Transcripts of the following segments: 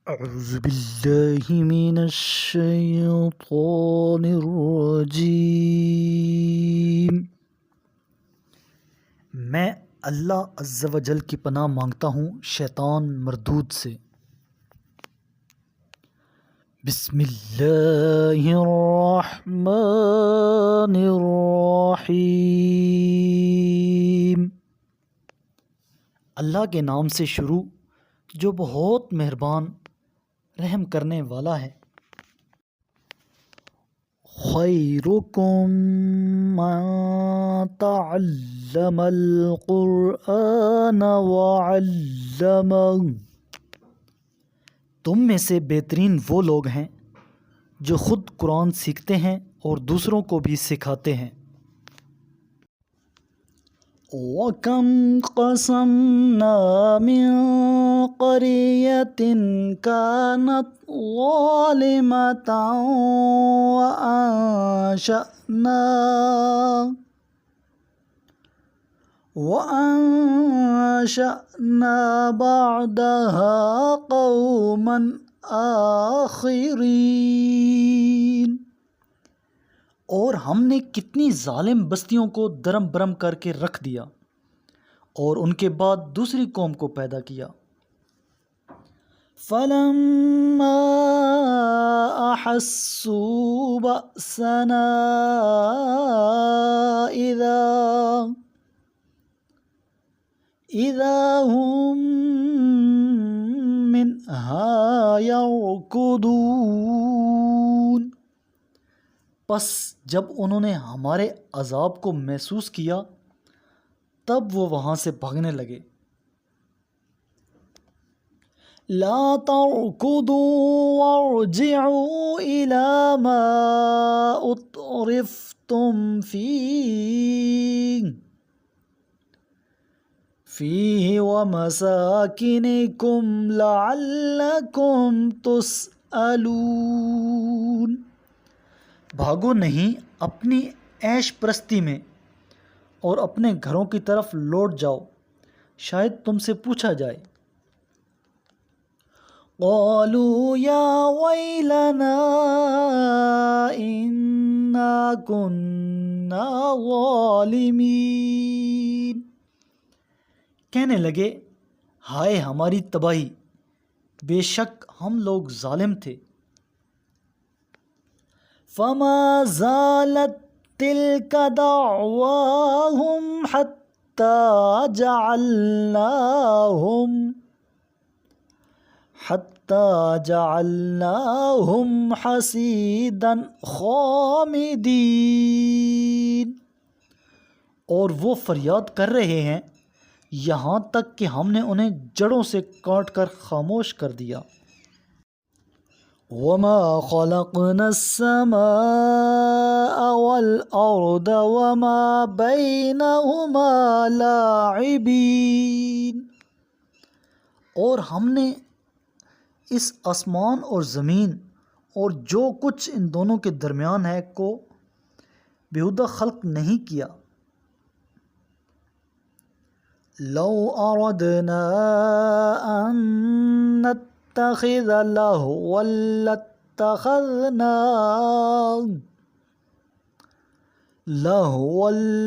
أعوذ بالله من الشيطان الرجیم۔ میں اللہ عز و جل کی پناہ مانگتا ہوں شیطان مردود سے۔ بسم اللہ الرحمن الرحیم۔ اللہ کے نام سے شروع جو بہت مہربان رحم کرنے والا ہے۔ خیرکم من تعلم القرآن وعلمہ، تم میں سے بہترین وہ لوگ ہیں جو خود قرآن سیکھتے ہیں اور دوسروں کو بھی سکھاتے ہیں۔ وَكَمْ قَصَمْنَا مِنْ قَرْيَةٍ كَانَتْ ظَالِمَةً وَأَنشَأْنَا بَعْدَهَا قَوْمًا آخَرِينَ، اور ہم نے کتنی ظالم بستیوں کو درم برم کر کے رکھ دیا اور ان کے بعد دوسری قوم کو پیدا کیا۔ فَلَمَّا أَحَسُّوا بَأْسَنَا إِذَا هُمْ مِنْهَا يَرْكُضُونَ، پس جب انہوں نے ہمارے عذاب کو محسوس کیا تب وہ وہاں سے بھاگنے لگے۔ لا تركضوا وارجعوا إلى ما أترفتم فيه ومساكنكم لعلكم تسألون، بھاگو نہیں اپنی عیش پرستی میں اور اپنے گھروں کی طرف لوٹ جاؤ، شاید تم سے پوچھا جائے۔ قالوا یا ویلنا انا كنا ظالمین، کہنے لگے ہائے ہماری تباہی، بے شک ہم لوگ ظالم تھے۔ فما زالت تلك دعواهم حتى جعلناهم حصیدا خامدین، اور وہ فریاد کر رہے ہیں یہاں تک کہ ہم نے انہیں جڑوں سے کاٹ کر خاموش کر دیا۔ وَمَا خَلَقْنَا السَّمَاءَ وَالْأَرْضَ وَمَا بَيْنَهُمَا لَاعِبِينَ، اور ہم نے اس آسمان اور زمین اور جو کچھ ان دونوں کے درمیان ہے کو بیہودہ خلق نہیں کیا۔ لو اردنا ان نتخذ لهوا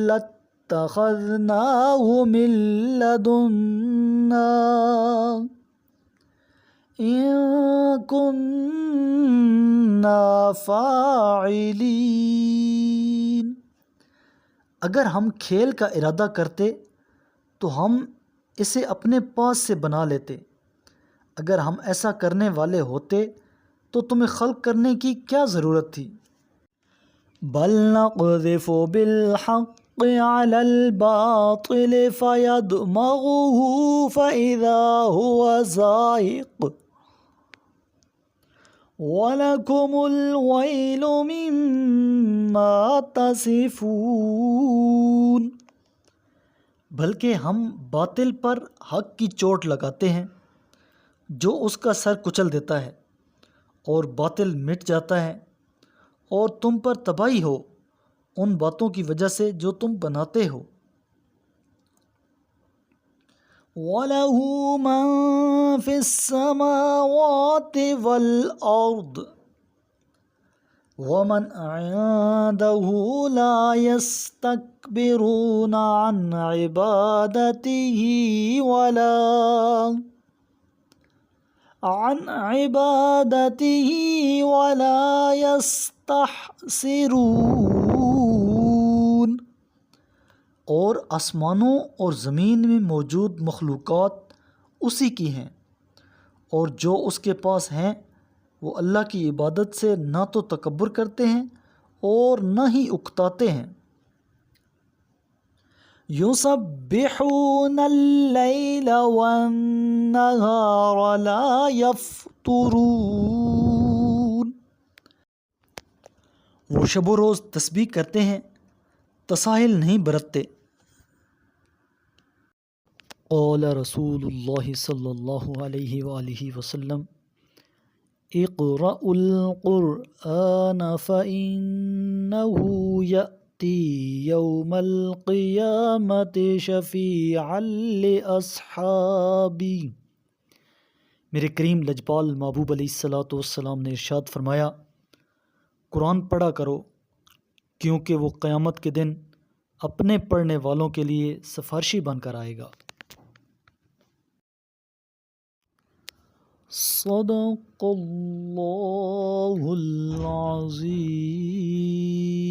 لاتخذناه من لدنا ان كنا فاعلین، اگر ہم کھیل کا ارادہ کرتے تو ہم اسے اپنے پاس سے بنا لیتے، اگر ہم ایسا کرنے والے ہوتے تو تمہیں خلق کرنے کی کیا ضرورت تھی۔ بل نقذف بالحق على الباطل فيدمغه فإذا هو زاهق وَلَكُمُ الْوَيْلُ مِمَّا تَصِفُونَ، بلکہ ہم باطل پر حق کی چوٹ لگاتے ہیں جو اس کا سر کچل دیتا ہے، اور باطل مٹ جاتا ہے، اور تم پر تباہی ہو ان باتوں کی وجہ سے جو تم بناتے ہو۔ وَلَهُ مَن فِي السَّمَاوَاتِ وَالْأَرْضِ وَمَنْ عِندَهُ لَا يَسْتَكْبِرُونَ عَنْ عِبَادَتِهِ وَلَا يَسْتَحْسِرُونَ۔ اور آسمانوں اور زمین میں موجود مخلوقات اسی کی ہیں، اور جو اس کے پاس ہیں وہ اللہ کی عبادت سے نہ تو تکبر کرتے ہیں اور نہ ہی اکتاتے ہیں۔ یسبحون اللیل والنہار لا یفترون۔ وہ شب و روز تسبیح کرتے ہیں، تساہل نہیں برتتے۔ قال رسول اللہ صلی اللہ علیہ وآلہ وسلم اقرأوا القرآن فإنه يأتي يوم القيامة شفيعا لأصحابي۔ میرے کریم لجپال محبوب علیہ الصلاۃ والسلام نے ارشاد فرمایا، قرآن پڑھا کرو کیونکہ وہ قیامت کے دن اپنے پڑھنے والوں کے لیے سفارشی بن کر آئے گا۔ صدق اللہ العظیم۔